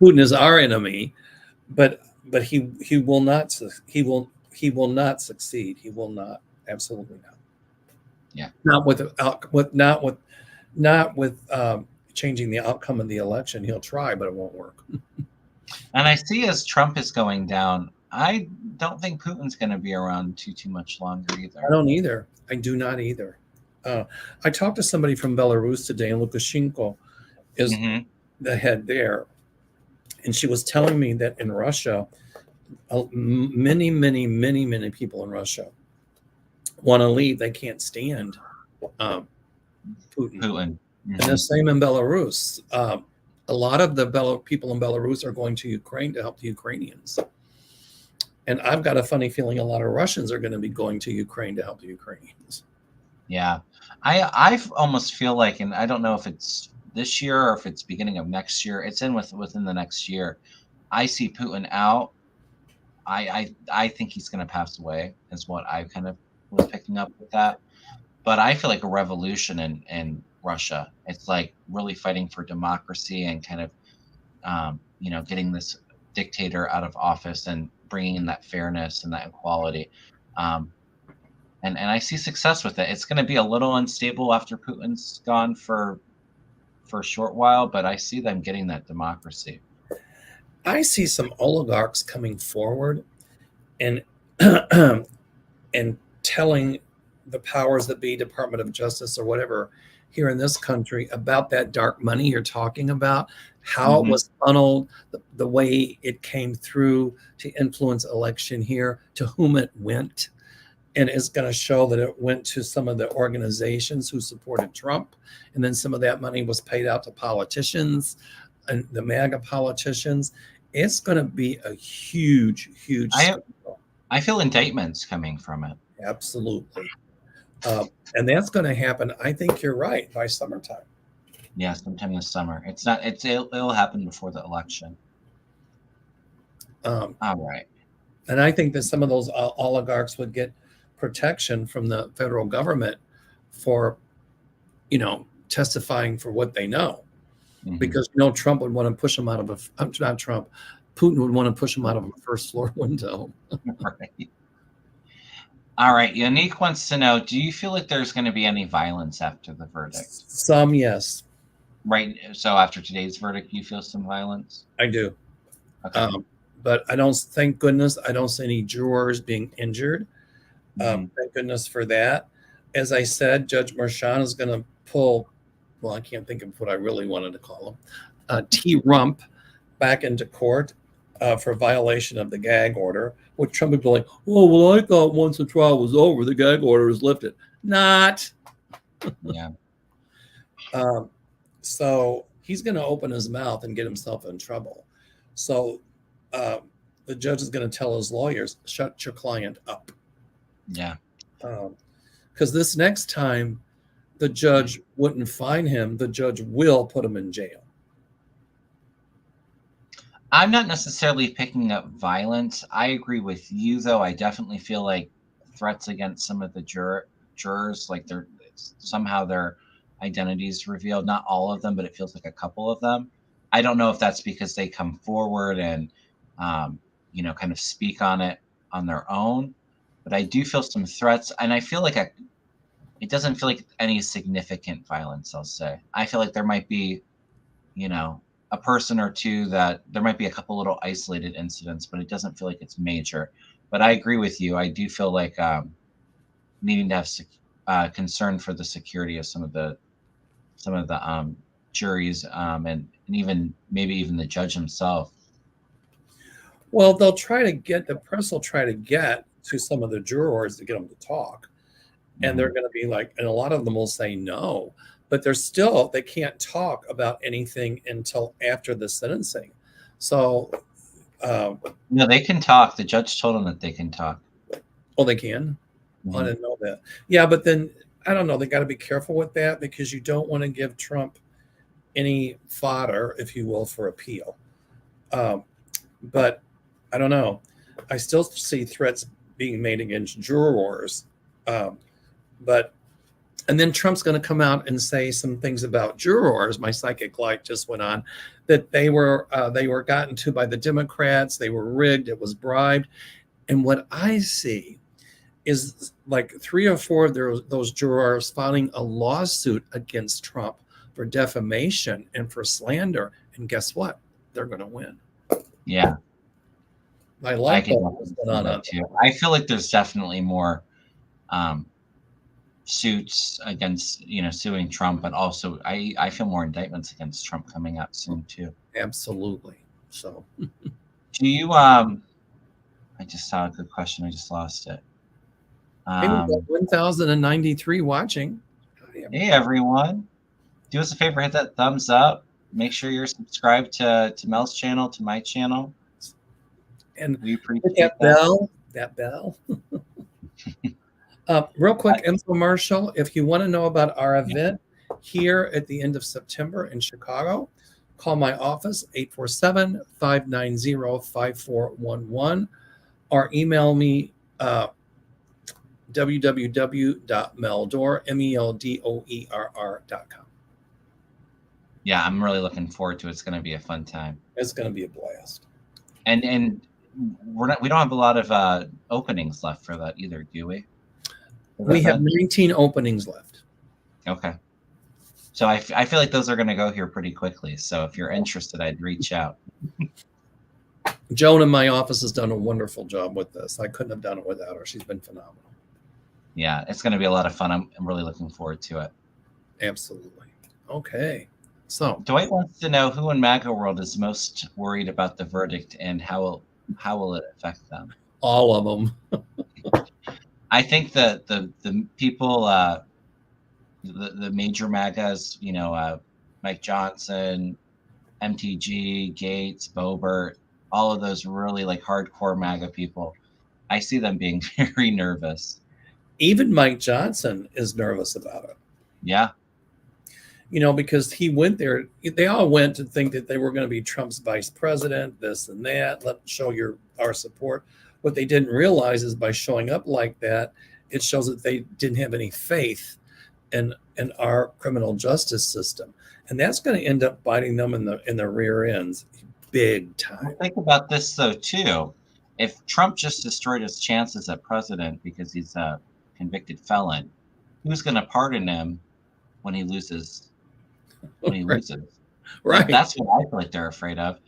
Putin is our enemy, but he will not succeed. He will not, absolutely not. Yeah. Not with changing the outcome of the election. He'll try, but it won't work. And I see as Trump is going down, I don't think Putin's going to be around too much longer either. I don't either. I do not either. I talked to somebody from Belarus today, and Lukashenko is the head there. And she was telling me that in Russia, many people in Russia want to leave. They can't stand Putin. And the same in Belarus. A lot of the people in Belarus are going to Ukraine to help the Ukrainians. And I've got a funny feeling a lot of Russians are going to be going to Ukraine to help the Ukrainians. Yeah. I almost feel like, and I don't know if it's this year or if it's beginning of next year, it's within the next year. I see Putin out. I think he's going to pass away, is what I kind of was picking up with that. But I feel like a revolution in Russia. It's like really fighting for democracy and kind of, getting this dictator out of office and bringing in that fairness and that equality. And I see success with it. It's going to be a little unstable after Putin's gone for a short while, but I see them getting that democracy. I see some oligarchs coming forward and and telling the powers that be, Department of Justice or whatever, here in this country about that dark money you're talking about, how it was funneled, the way it came through to influence election here, to whom it went. And it's going to show that it went to some of the organizations who supported Trump. And then some of that money was paid out to politicians and the Maga politicians. It's going to be a huge scandal. I feel indictments coming from it. Absolutely. And that's going to happen, I think you're right, by summertime. Yeah, sometime this summer. It'll happen before the election. All right. And I think that some of those oligarchs would get protection from the federal government for, testifying for what they know. Because, Trump would want to push them out of Putin would want to push them out of a first floor window. Right. All right. Unique wants to know, do you feel like there's going to be any violence after the verdict? Some, yes. Right. So after today's verdict, you feel some violence? I do. Okay. But thank goodness, I don't see any jurors being injured. Thank goodness for that. As I said, Judge Marchand is going to pull, I can't think of what I really wanted to call him, T. Rump back into court for violation of the gag order, which Trump would be like, I thought once the trial was over, the gag order was lifted. Not. Yeah. So he's going to open his mouth and get himself in trouble. So the judge is going to tell his lawyers, shut your client up. Yeah. Because this next time the judge wouldn't fine him, the judge will put him in jail. I'm not necessarily picking up violence. I agree with you, though. I definitely feel like threats against some of the jurors, like somehow their identities revealed. Not all of them, but it feels like a couple of them. I don't know if that's because they come forward and, kind of speak on it on their own. But I do feel some threats, and I feel like it doesn't feel like any significant violence, I'll say. I feel like there might be, a person or two that there might be a couple little isolated incidents, but it doesn't feel like it's major. But I agree with you. I do feel like needing to have concern for the security of some of the juries and even maybe even the judge himself. Well, the press will try to get to some of the jurors to get them to talk. And they're going to be like, and a lot of them will say no, but they can't talk about anything until after the sentencing. So, No, they can talk. The judge told them that they can talk. oh, they can? Mhm. I didn't know that. Yeah, but then I don't know. They got to be careful with that because you don't want to give Trump any fodder, if you will, for appeal. But I don't know. I still see threats being made against jurors. But and then Trump's going to come out and say some things about jurors. My psychic light just went on that they were gotten to by the Democrats. They were rigged. It was bribed. And what I see is like 3 or 4 of those jurors filing a lawsuit against Trump for defamation and for slander. And guess what? They're going to win. Yeah. I like can that too. I feel like there's definitely more suits against, suing Trump, but also I feel more indictments against Trump coming up soon too. Absolutely. So do you I just saw a good question. I just lost it. Hey, we've got 1,093 watching. Hey everyone. Do us a favor, hit that thumbs up. Make sure you're subscribed to Mel's channel, to my channel. And we appreciate that bell. Real quick infomercial. If you want to know about our event here at the end of September in Chicago, call my office, 847-590-5411, or email me www.meldoerr.com. Yeah, I'm really looking forward to it. It's going to be a fun time. It's going to be a blast. And we don't have a lot of openings left for that either, do we? We have 19 openings left. Okay. So I feel like those are going to go here pretty quickly. So if you're interested, I'd reach out. Joan in my office has done a wonderful job with this. I couldn't have done it without her. She's been phenomenal. Yeah, it's going to be a lot of fun. I'm really looking forward to it. Absolutely. Okay. So Dwight wants to know who in MAGA world is most worried about the verdict and how will it affect them? All of them. I think that the people, the major MAGAs, Mike Johnson, MTG, Gates, Boebert, all of those really like hardcore MAGA people, I see them being very nervous. Even Mike Johnson is nervous about it. Yeah. Because he went there. They all went to think that they were going to be Trump's vice president, this and that. Let's show our support. What they didn't realize is by showing up like that, it shows that they didn't have any faith in our criminal justice system, and that's going to end up biting them in the rear ends, big time. Well, think about this though too. If Trump just destroyed his chances at president because he's a convicted felon, who's going to pardon him when he loses? Right. That's what I feel like they're afraid of,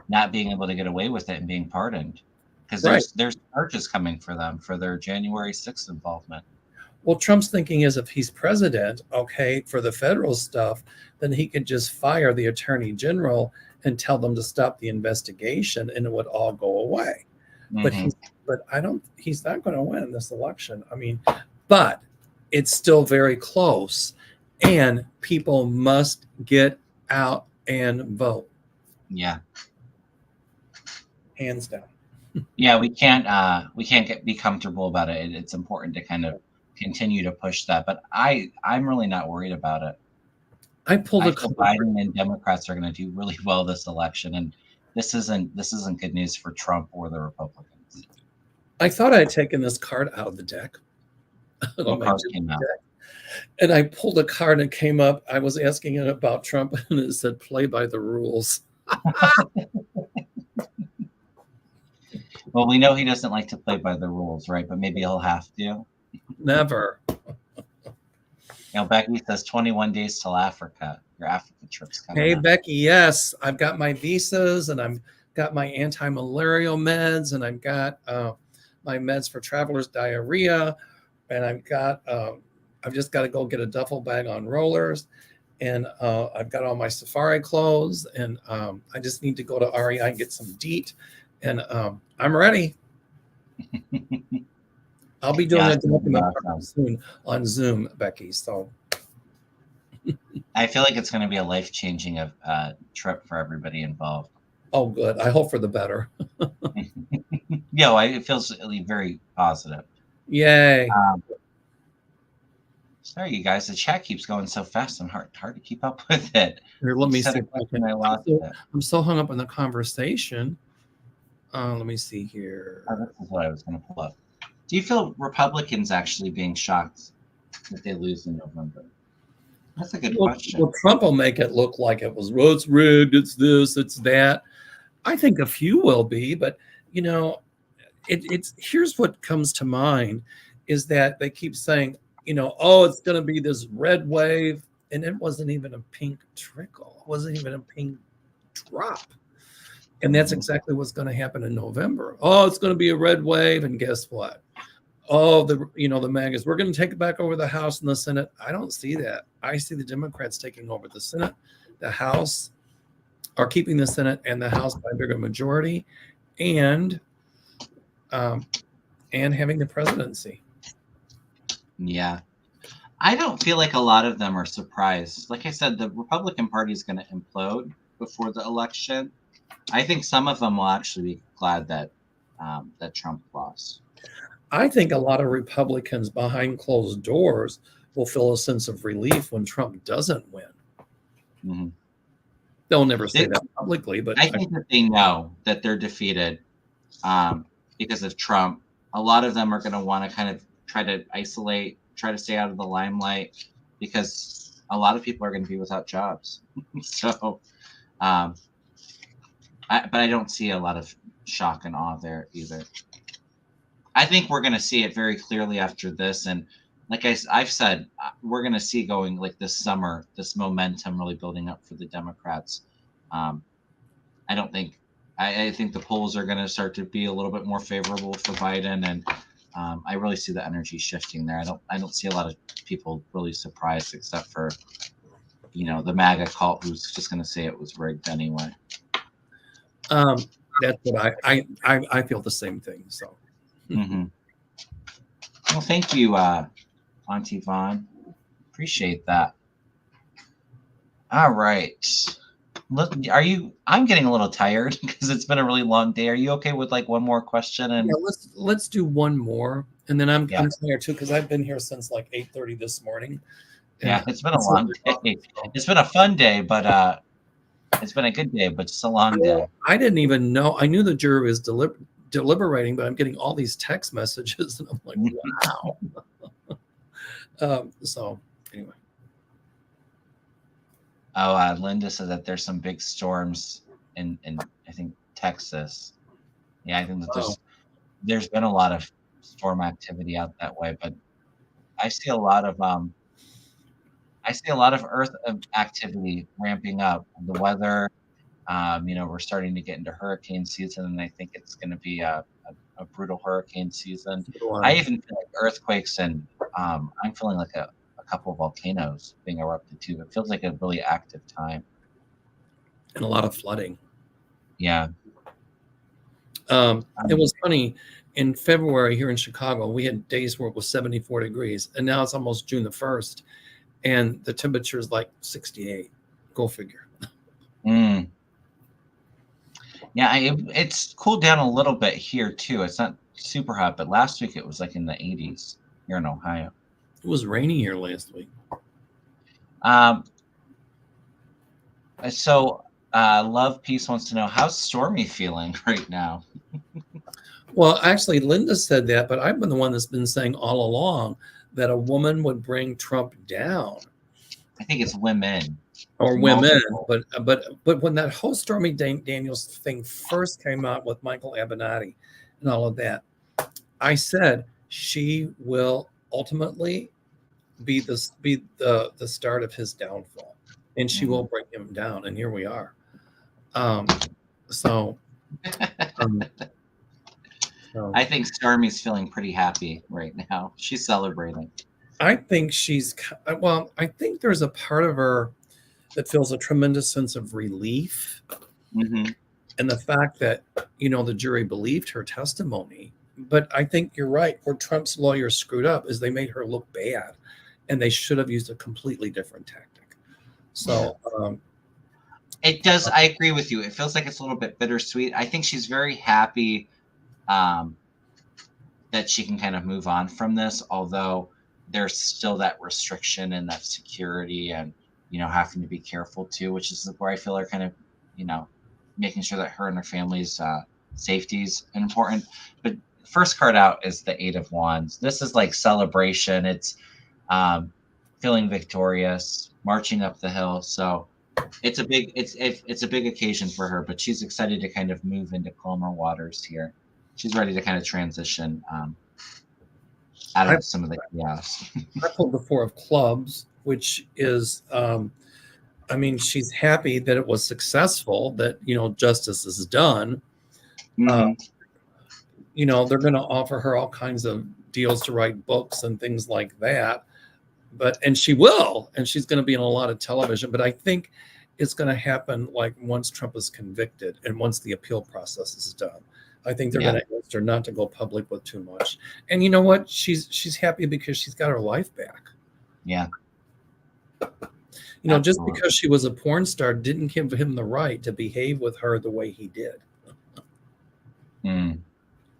not being able to get away with it and being pardoned, because there's charges coming for them for their January 6th involvement. Well, Trump's thinking is if he's president, okay, for the federal stuff, then he could just fire the attorney general and tell them to stop the investigation, and it would all go away. Mm-hmm. He's not going to win this election. I mean, but it's still very close. And people must get out and vote. Yeah. Hands down. Yeah, we can't be comfortable about it. It's important to kind of continue to push that. But I'm really not worried about it. I feel Biden and Democrats are going to do really well this election, and this isn't good news for Trump or the Republicans. I thought I had taken this card out of the deck. What card came out? And I pulled a card and it came up. I was asking it about Trump, and it said, "Play by the rules." Well, we know he doesn't like to play by the rules, right? But maybe he'll have to. Never. Becky says 21 days till Africa. Your Africa trip's coming. Hey, up. Becky, yes. I've got my visas, and I've got my anti-malarial meds, and I've got my meds for traveler's diarrhea, and I've just got to go get a duffel bag on rollers, and I've got all my safari clothes, and I just need to go to REI and get some DEET And I'm ready. I'll be doing Yeah, that it's gonna be document awesome. soon on Zoom, Becky. So I feel like it's going to be a life-changing trip for everybody involved. oh, good. I hope for the better. Yeah, it feels really very positive. Yay. Sorry, you guys. The chat keeps going so fast. I'm hard to keep up with it. Here, let You me said see. a question, I lost it. I'm so hung up on the conversation. Let me see here. Oh, this is what I was going to pull up. Do you feel Republicans actually being shocked that they lose in November? That's a good question. Well, Trump will make it look like it was, well, it's rigged, it's this, it's that. I think a few will be, but you know, it's here's what comes to mind is that they keep saying, you know, oh, it's going to be this red wave, and it wasn't even a pink trickle, it wasn't even a pink drop. And that's exactly what's going to happen in November. Oh, it's going to be a red wave, and guess what? Oh, the Magas, we're going to take it back over the House and the Senate. I don't see that. I see the Democrats taking over the Senate, the House, are keeping the Senate and the House by a bigger majority, and having the presidency. Yeah. I don't feel like a lot of them are surprised. Like I said, the Republican Party is going to implode before the election. I think some of them will actually be glad that that Trump lost. I think a lot of Republicans behind closed doors will feel a sense of relief when Trump doesn't win. Mm-hmm. They'll never say that publicly, but I think that they know that they're defeated because of Trump. A lot of them are going to want to kind of try to isolate, try to stay out of the limelight, because a lot of people are going to be without jobs. So, but I don't see a lot of shock and awe there either. I think we're going to see it very clearly after this. And like I've said, we're going to see going like this summer, this momentum really building up for the Democrats. I don't think, I think the polls are going to start to be a little bit more favorable for Biden. And I really see the energy shifting there. I don't see a lot of people really surprised, except for, the MAGA cult who's just going to say it was rigged anyway. That's what I feel the same thing. So, mm-hmm. Well, thank you, Auntie Vaughn. Appreciate that. All right. I'm getting a little tired because it's been a really long day. Are you okay with like one more question? And yeah, let's do one more, and then I'm tired too because I've been here since like 8:30 this morning. Yeah, it's been a long day. It's been a fun day, but it's been a good day, but just a long day. I didn't even know. I knew the jury was deliberating, but I'm getting all these text messages, and I'm like, wow. So anyway. Oh, Linda said that there's some big storms in I think Texas. Yeah, I think that there's been a lot of storm activity out that way, but I see a lot of earth activity ramping up. The weather, we're starting to get into hurricane season, and I think it's going to be a brutal hurricane season. Wow. I even feel like earthquakes, and I'm feeling like a couple of volcanoes being erupted too. It feels like a really active time. And a lot of flooding. Yeah. It was funny. In February here in Chicago, we had days where it was 74 degrees, and now it's almost June the 1st, and the temperature is like 68. Go figure. Yeah, it's cooled down a little bit here too. It's not super hot, but last week it was like in the 80s here in Ohio. It was rainy here last week. So Love Peace wants to know, how's Stormy feeling right now? Well, actually, Linda said that, but I've been the one that's been saying all along that a woman would bring Trump down. I think it's women. Or women, but when that whole Stormy Daniels thing first came out with Michael Avenatti and all of that, I said she will ultimately be the start of his downfall, and she will bring him down. And here we are. So I think Stormy's feeling pretty happy right now. She's celebrating. I think I think there's a part of her that feels a tremendous sense of relief. Mm-hmm. And the fact that, the jury believed her testimony. But I think you're right. Where Trump's lawyers screwed up is they made her look bad, and they should have used a completely different tactic. So it does. I agree with you. It feels like it's a little bit bittersweet. I think she's very happy that she can kind of move on from this, although there's still that restriction and that security and, having to be careful too, which is where I feel are kind of, making sure that her and her family's safety is important. But first card out is the Eight of Wands. This is like celebration. It's feeling victorious, marching up the hill. So it's a big occasion for her, but she's excited to kind of move into calmer waters here. She's ready to kind of transition out of some of the chaos. I pulled the Four of Clubs, which is, she's happy that it was successful, that, justice is done. Mm-hmm. They're going to offer her all kinds of deals to write books and things like that. And she will, and she's going to be in a lot of television. But I think it's going to happen like once Trump is convicted and once the appeal process is done. I think they're going to ask her not to go public with too much. And you know what? She's happy because she's got her life back. Yeah. Just because she was a porn star didn't give him the right to behave with her the way he did.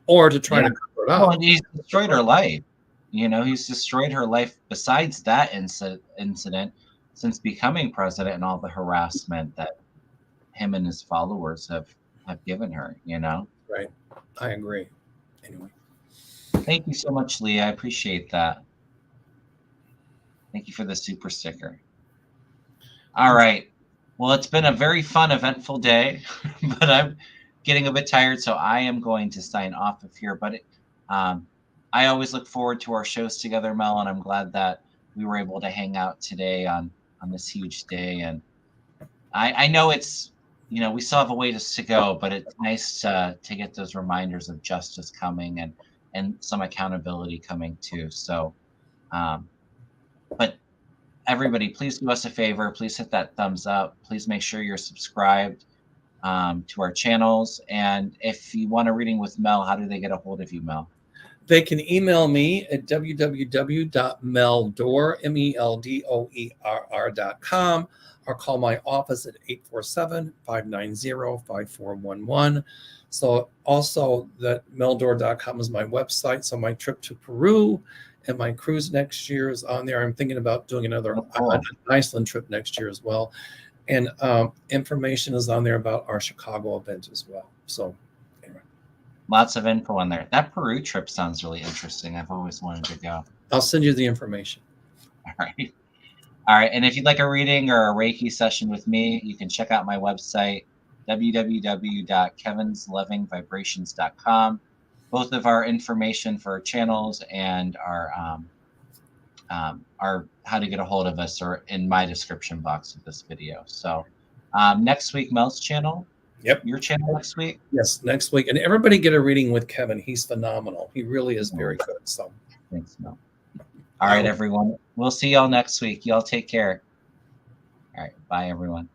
Or to try to cover it up. Well, he's destroyed her life. He's destroyed her life besides that incident since becoming president and all the harassment that him and his followers have given her, Right. I agree. Anyway. Thank you so much, Lee. I appreciate that. Thank you for the super sticker. All right. Well, it's been a very fun, eventful day, but I'm getting a bit tired, so I am going to sign off of here. But I always look forward to our shows together, Mel, and I'm glad that we were able to hang out today on this huge day. And I know it's, we still have a ways to go, but it's nice to get those reminders of justice coming and some accountability coming too. So, but everybody, please do us a favor. Please hit that thumbs up. Please make sure you're subscribed to our channels. And if you want a reading with Mel, how do they get a hold of you, Mel? They can email me at www.meldoerr.com or call my office at 847-590-5411. So also that meldoerr.com is my website. So my trip to Peru and my cruise next year is on there. I'm thinking about doing another Iceland trip next year as well. And information is on there about our Chicago event as well. So anyway. Lots of info on there. That Peru trip sounds really interesting. I've always wanted to go. I'll send you the information. All right. All right. And if you'd like a reading or a Reiki session with me, you can check out my website, www.kevinlovingvibrations.com. Both of our information for our channels and our how to get a hold of us are in my description box of this video. So next week, Mel's channel. Yep. Your channel next week? Yes, next week. And everybody get a reading with Kevin. He's phenomenal. He really is very good. So thanks, Mel. All right, everyone. We'll see y'all next week. Y'all take care. All right. Bye, everyone.